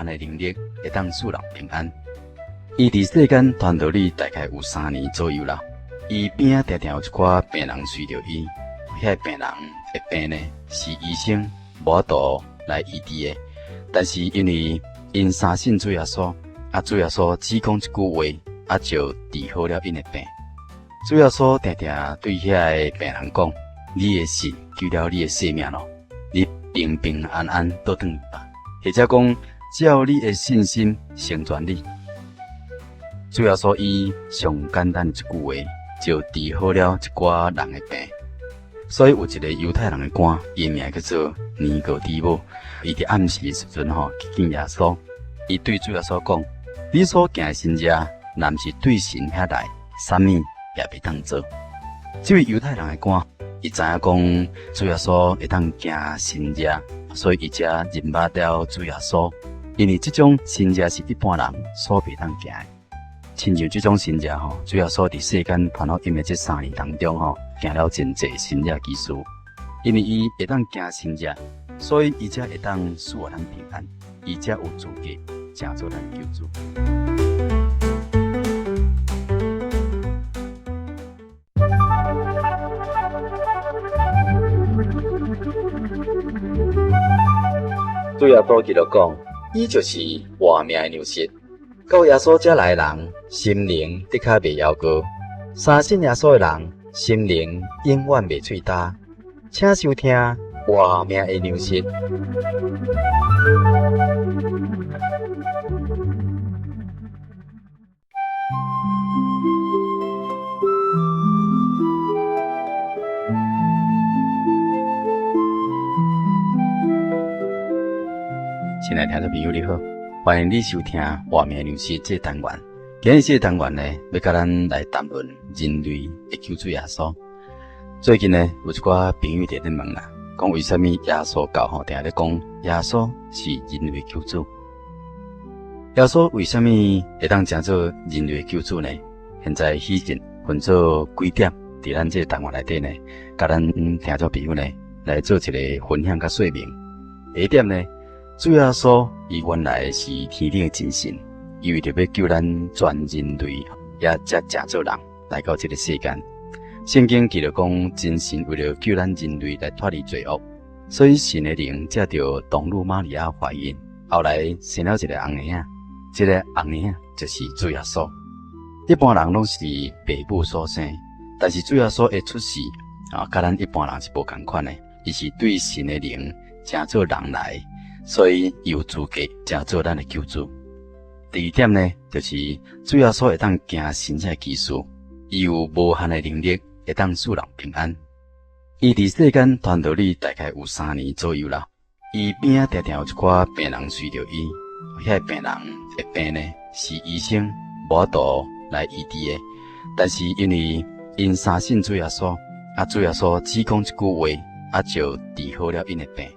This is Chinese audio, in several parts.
限的能力，会当使人平安。伊伫世间传道里大概有3年左右啦。伊边仔常常有一寡病人随着伊，遐病人会病呢，是医生无度来医治的。但是因为因相信主耶稣，主耶稣只讲一句话，就治好了因的病。主耶稣常常对遐个病人讲：你的信救了你的性命咯，你平平安安倒转去吧。或者讲，只要你的信心成全你。主耶稣以上简单一句话，就治好了一寡人的病。所以有一个犹太人的官，伊名叫做尼哥底母，伊伫暗时的时阵去见耶稣，伊对主耶稣讲：你所行的神迹，若毋是对神遐来，啥物也袂当做。这位犹太人的官，伊知影讲主耶稣会当行神迹，所以伊才认捌了主耶稣。因为这种神迹是一般人所袂当行的。亲像这种神迹主耶稣伫世间传福音的这3年当中行了真济神迹奇事。因为伊会当行神迹，所以伊才会当使我咱平安，伊才有资格成做咱救主。主耶稣记录讲，伊就是活命的粮食。到耶稣这来的人，心灵的确袂夭糕；相信耶稣的人，心灵永远袂脆焦。请收听活命的粮食。亲爱的听众朋友，你好，欢迎你收听《活命粮食》这单元。今日这单元呢，要甲咱来谈论人类的救主耶稣。最近呢，有一寡朋友在问啦，讲为什么耶稣教定咧讲耶稣是人类的救主？耶稣为什么会当成做人类的救主呢？现在希慎分做几点，伫咱这单元内底呢，甲咱听众朋友呢来做一个分享甲说明。第一点呢，主耶稣伊原来是天顶的真神，伊为着要救咱全人类，也才成做人来到这个世间。圣经记录讲，真神为了救咱人类来脱离罪恶，所以神的灵才着童女玛利亚怀孕，后来生了一个红婴仔，这个红婴仔就是主耶稣。一般人拢是爸母所生，但是主耶稣的出世甲咱一般人是无同款的，伊是对神的灵成做人来，所以有资格成做咱的救主。第二点呢，就是主耶稣会当行神迹奇事，伊有无限的能力，会当使人平安。伊伫世间传道里大概有3年左右啦。伊边仔常常有一寡病人随着伊，遐病人会病呢，是医生无度来医治的。但是因为因相信主耶稣，主耶稣只讲一句话，就治好了因的病。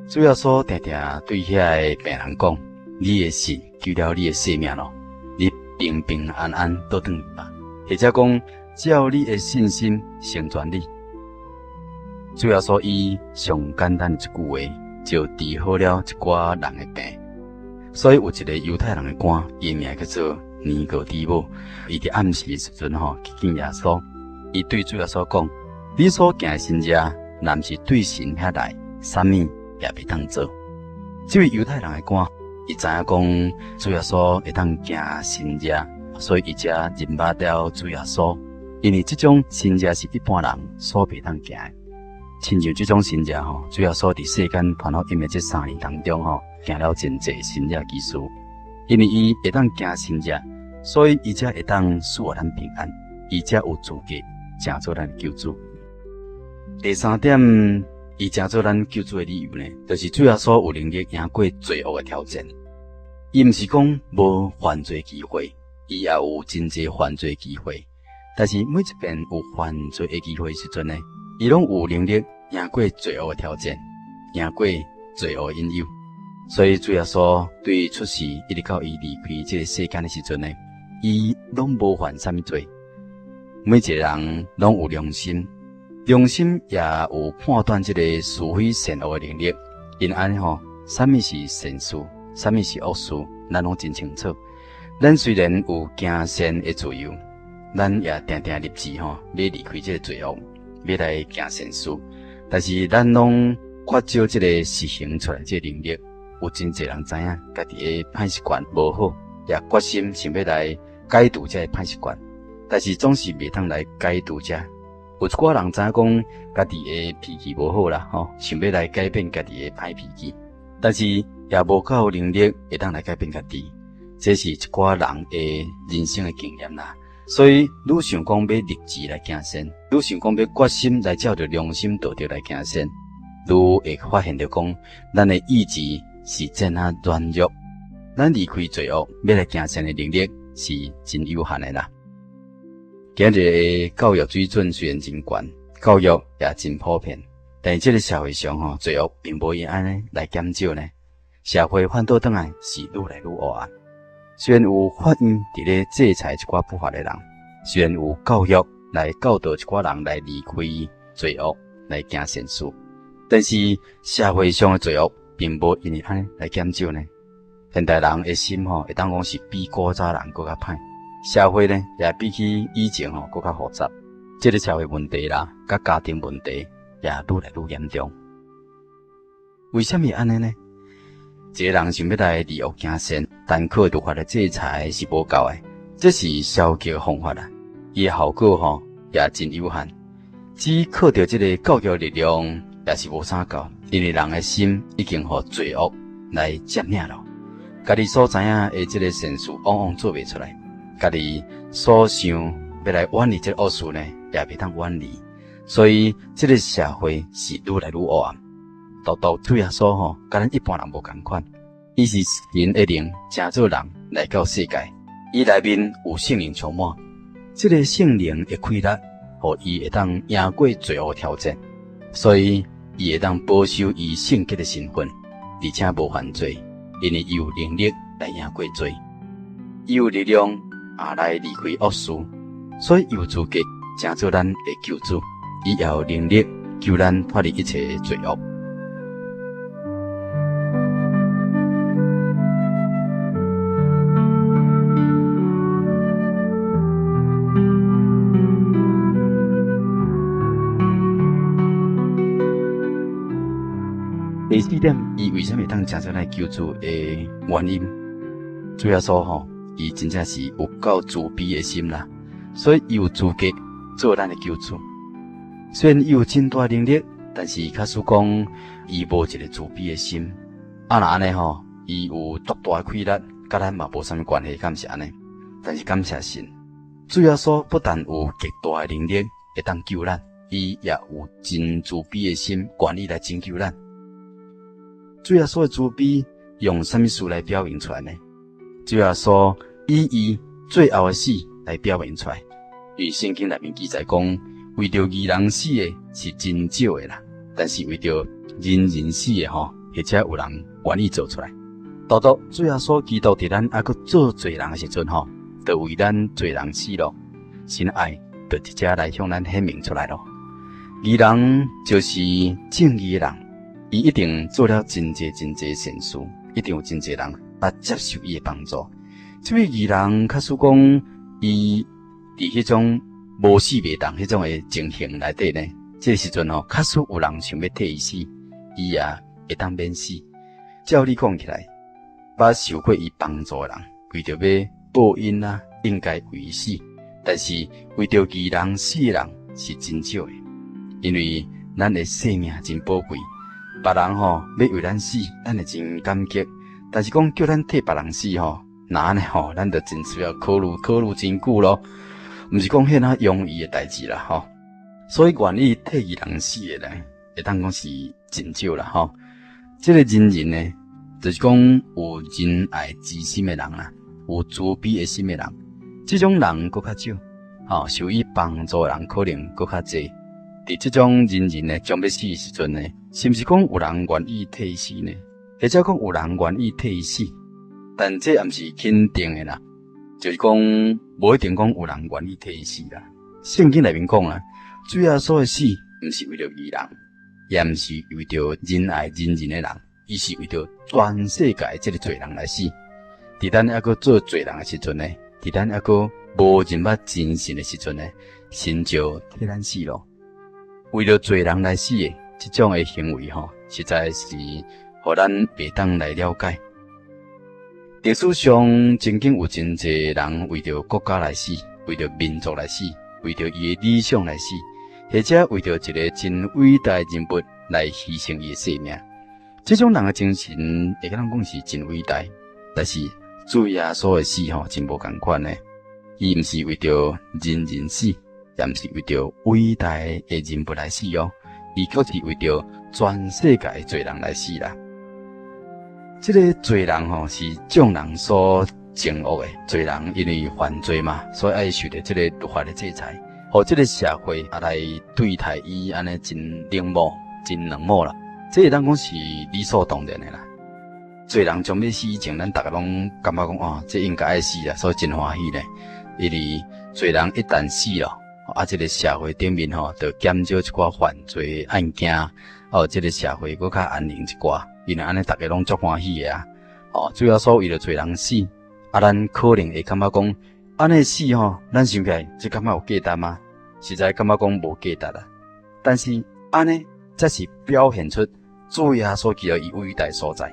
主耶稣常常对遐个病人讲：你的信救了你的性命咯，你平平安安倒转去吧。或者讲，只要你的信心成全你。主耶稣以上简单一句话，就治好了一寡人的病。所以有一个犹太人的官，伊名叫做尼哥底母，伊伫暗时的时阵去见耶稣，伊对主耶稣讲：你所行的神迹，若毋是对神遐来，啥物也袂当做。这位犹太人的官，伊知影讲主耶稣会当行神迹，所以伊才认捌了主耶稣。因为这种神迹是一般人所袂当行的。亲像这种神迹主耶稣伫世间传福音的这3年当中行了真济神迹奇事。因为伊会当行神迹，所以伊才会当使我咱平安，伊才有资格成做咱救主。第三点，伊成做咱救主的理由呢，就是主耶稣有能力赢过罪恶的挑战。伊毋是讲无犯罪机会，伊也有真济犯罪机会。但是每一遍有犯罪的机会时阵呢，伊拢有能力赢过罪恶的挑战，赢过罪恶的引诱。所以主耶稣对出世一直到伊离开这个世间的时阵呢，伊拢无犯啥物罪。每一个人拢有良心，良心也有判断这个是非善恶的能力。因安尼啥物是善事，啥物是恶事，咱拢真清楚。咱虽然有行善的自由，咱也定定立志要离开这个罪恶，要来行善事。但是咱拢缺少这个实行出来这个能力。有真侪人知影家己的歹习惯无好，也决心想要来改除这个歹习惯，但是总是袂通来改除这。有一寡人知影讲家己的脾气无好啦，想要来改变家己的歹脾气，但是也无够能力会当来改变家己。这是一寡人的人生的经验啦。所以，愈想讲要立志来行善，愈想讲要决心来照着良心道德来行善，愈会发现着讲，咱的意志是真啊软弱，咱离开罪恶要来行善的能力是真有限的啦。今日的教育水准虽然真高，教育也真普遍，但是这个社会上罪恶并无因安尼来减少呢。社会反倒转来是愈来愈黑暗。虽然有法院伫咧制裁一寡不法的人，虽然有教育来教导一寡人来离开罪恶来行善事，但是社会上的罪恶并无因为安尼来减少呢。现代人的心会当讲是比古早人更较歹，社会呢也比起以前更较复杂。这个社会问题啦，甲家庭问题也愈来愈严重。为什么安尼呢？一个人想要来离恶行善，但靠律法的制裁是无够的，这是消极的方法啦。伊的效果也真有限。只靠着这个教育力量也是无啥够，因为人的心已经互罪恶来占领了。家己所知影的这个善事往往做袂出来，家己所想要来远离这个恶事呢，也袂当远离。所以这个社会是愈来愈黑暗。独独主耶稣甲咱一般人无共款，伊是神的灵成做人来到世界，伊内面有圣灵充满，这个圣灵的开力，互伊会当赢过罪恶挑战，所以伊会当保守伊圣洁的身份，而且无犯罪，因为伊有能力来赢过罪，伊有力量来离开恶事，所以有资格成做咱的救主，伊也有能力救咱脱离一切的罪恶。第四点，伊为什么当成做咱救主的原因？主要说伊真正是有够慈悲的心啦，所以伊有资格做咱的救主。虽然伊有真大能力，但是假使讲伊无一个慈悲的心，若安尼伊有足大的气力，甲咱嘛无啥物关系，敢是安尼？但是感谢神，主要说不但有极大的能力会当救咱，伊也有真慈悲的心，愿意来拯救咱。主要说的慈悲用什么事来表现出来呢？主要说以最后的死来表现出来。因为圣经内面记载讲，为着义人死的是真少的啦，但是为着人人死的或者有人愿意做出来。独独主要说基督伫咱还阁做罪人的时阵就为咱罪人死咯，神爱就直接来向咱显明出来咯。义人就是正义的人。伊一定做了真侪善事，一定有真侪人接受伊的帮助。这位义人，假使讲伊伫迄种无死袂动迄种的情形内底呢，这时阵假使有人想要替伊死，伊也会当免死。照理讲起来，把受过伊帮助的人，为着要报恩应该为伊死。但是为着义人死的人是真少的，因为咱的生命真宝贵。别人要为咱死，咱会真感激。但是讲叫咱替别人死那安尼咱就真需要考虑真久咯，毋是讲遐容易的代志啦所以愿意替伊人死的呢，会当讲是真少啦这个人呢，就是讲有仁爱之心的人啦，有慈悲的心的人，这种人搁较少受伊帮助的人可能搁较济。伫这种人呢，将要死的时阵呢，是毋是讲有人愿意替伊死呢？或者讲有人愿意替伊死？但这也毋是肯定的啦，就是讲无一定讲有人愿意替伊死啦。圣经内面讲主要所的死，毋是为着义人，也毋是为着仁爱仁人的人，伊是为着全世界这个罪人来死。伫咱还阁做罪人的时阵呢，伫咱还阁无认捌真神的时阵呢，神就替咱死咯。为了罪人来死的这种的行为实在是互咱袂当来了解。历史上曾经有真侪人为着国家来死，为着民族来死，为着伊的理想来死，或者为着一个真伟大的人物来牺牲伊的性命。这种人的精神会甲咱讲是真伟大，但是主耶稣的死真无共款呢。伊毋是为着人人死，也毋是为着伟大的人物来死哦，伊却是为着全世界的罪人来死啦。这个罪人是众人所憎恶的，罪人因为犯罪嘛，所以爱受到这个律法的制裁，互这个社会来对待伊安尼真冷漠、真冷漠啦。这当讲是理所当然的啦。罪人将要死以前，咱大家拢感觉讲这应该爱死啦，所以真欢喜咧。因为罪人一旦死了，这个社会顶面就减少一寡犯罪案件，这个社会更较安宁一寡。因为安尼大家拢足欢喜的啊。主要所为了罪人死，咱可能会感觉讲，安尼死咱想起来这感觉有价值吗？实在感觉讲无价值啦。但是安尼才是表现出主耶稣基督伊伟大所在。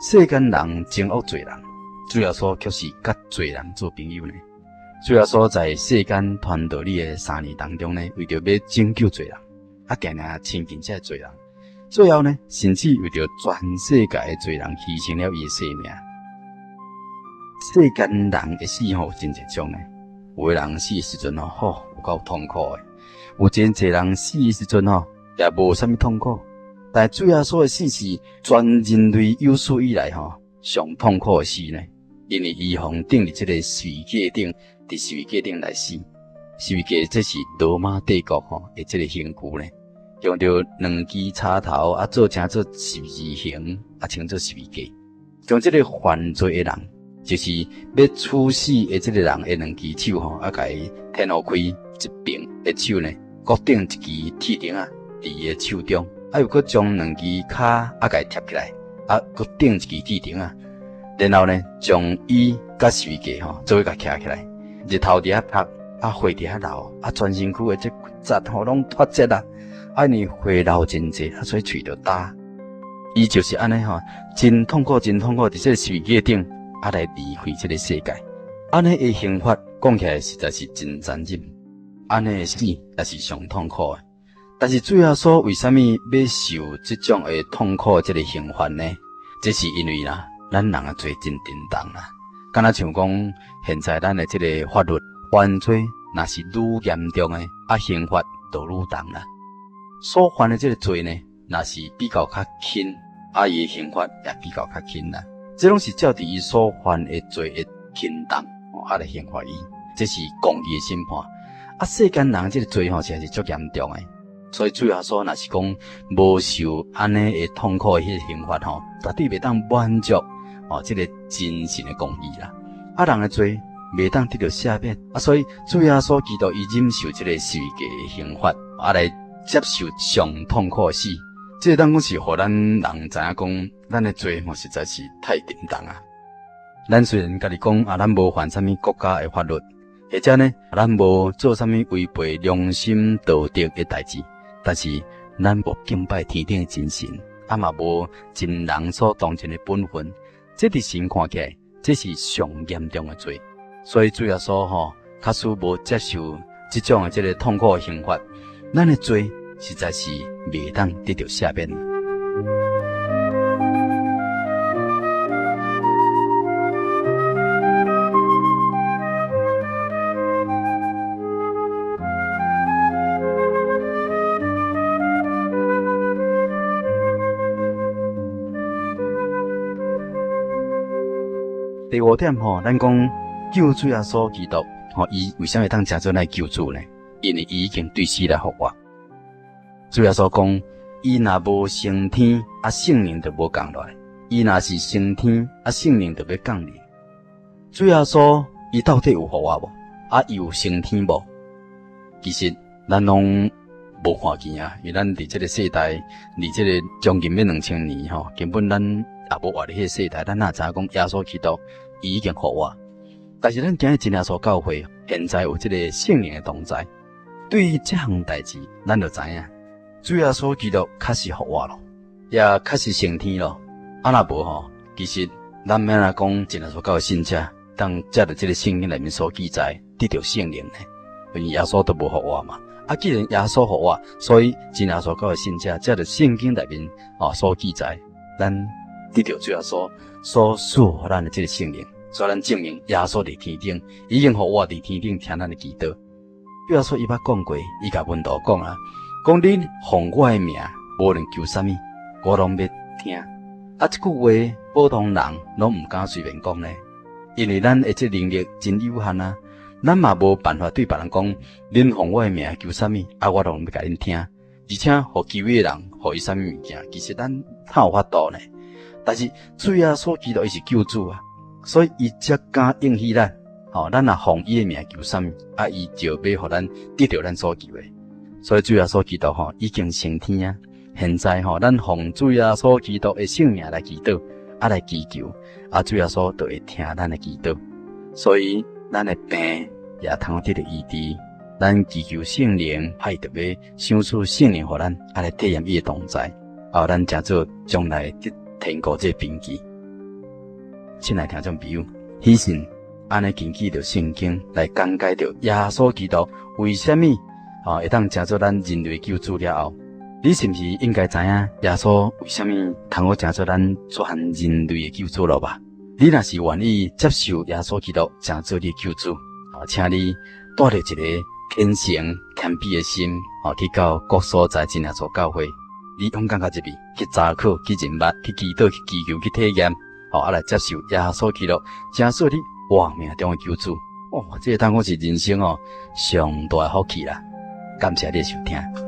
世间人憎恶罪人，主耶稣却是甲罪人做朋友呢。主耶稣在世间传道理的3年当中呢，为着要拯救罪人，定定亲近这罪人，最后呢，甚至为着全世界的罪人牺牲了伊的性命。世间人的死真侪种呢，有的人死的时阵有够痛苦的；有真侪人死的时阵也无啥物痛苦。但主耶稣的死是全人类有史以来上痛苦的死呢，因为伊互钉伫这个十字架顶，伫十字架顶来死。十字架这是罗马帝国的这个刑具呢，用着2支插头做成做十字形称作十字架，将这个犯罪的人，就是要处死的这个人的2支手甲伊天互开一边的手呢，各顶一支铁钉伫伊的手中。又搁将2支骹甲伊贴起来，搁顶一支铁钉然后呢，将伊甲十字架做甲徛起来，日头伫遐晒，火伫遐流，全身躯的这骨节拢脱节啦，因为火流真济，所以喙就焦。伊就是安尼真痛苦，真痛苦，伫这个十字架顶来离开这个世界。安尼的刑罚讲起来实在是真残忍，安尼的死也是上痛苦的。但是主耶稣为什么要受这种的痛苦这个刑罚呢？这是因为咱人的罪真沉重啦。敢若像讲现在咱的这个法律犯罪，若是愈严重的，刑罚就愈重啦。所犯的这个罪呢，若是比较较轻，伊的刑罚也比较较轻啦。这拢是照伫伊所犯的罪的轻重来刑罚伊，这是公义的审判。世间人这个罪实在是足严重的。所以主耶稣若是讲无受安尼的痛苦的迄个刑罚绝对袂当满足这个真神的公义啦。人的罪袂当得到赦免所以主耶稣基督伊忍受这个十字架的刑罚来接受上痛苦的死。这当讲是互咱人知影讲，咱的罪实在是太沉重啊。咱虽然家己讲咱无犯啥物国家的法律，或者呢咱无做啥物违背良心道德的代志。但是，咱无敬拜天顶的真神，嘛无尽人所当尽的本分，这伫神看起来，这是上严重的罪。所以主耶稣假使无接受这种的这个痛苦的刑罚，咱的罪实在是袂当得到赦免。第5点咱讲救主耶稣基督伊为什么当真做来救主呢？因为伊已经对死来复活。主耶稣讲，伊若无升天，圣灵就无降落来；伊若是升天，圣灵就要降临。主耶稣伊到底有复活无？伊有升天无？其实咱拢无看见啊，因为咱伫这个世代，离这个将近要2000年吼，根本咱也无活伫迄个世代，咱哪知影讲耶稣基督伊已经复活。但是咱今日真耶稣教会现在有这个圣灵的同在，对于这项代志，咱就知影，主耶稣基督确实复活咯，也确实升天咯。啊若无吼，其实咱免来讲真耶稣教会信者，当借着这个圣经内面所记载，得到圣灵呢，因为耶稣都无复活嘛。啊，既然耶稣复活，所以真耶稣教会信者借着圣经内面所记载，咱得到主耶稣所赐予咱的这个圣灵。所以咱证明耶稣伫天顶已经互我伫天顶听咱的祈祷。主耶稣伊捌讲过，伊甲门徒讲啊，讲你奉我的名，无论求啥物，我拢要听。啊，这句话普通人拢毋敢随便讲呢，因为咱的这能力真有限啊，咱嘛无办法对别人讲，恁奉我的名求啥物，啊，我拢要甲恁听。而且互求的人，互伊啥物物件，其实咱哪有法度呢？但是主耶稣基督伊是救主啊。所以伊才敢应许咱，咱若奉伊的名求啥物，啊，伊就要互咱得到咱所求的。所以主耶稣基督已经升天啊！现在咱奉主耶稣基督的圣名来祈祷，啊来祈求，啊主耶稣就会听咱的祈祷。所以咱的病也通得到医治。咱祈求圣灵，还特别想出圣灵互咱，啊来体验伊的同在，咱才做将来得天国这凭据。亲爱听众朋友，喜信安尼根据着圣经来讲解着耶稣基督为什么会当成做咱人类救主了后，你是不是应该知影耶稣为什么通好成做咱全人类的救主了吧？你若是愿意接受耶稣基督成做你救主，请你带着一个虔诚谦卑的心，去到各所在真耶稣教会，你勇敢到这边去查考、去认捌、去祈祷、去祈求、去体验。来接受耶稣基督，真做你活命中的救主。这当讲是人生上大的福气啦！感谢你的收听。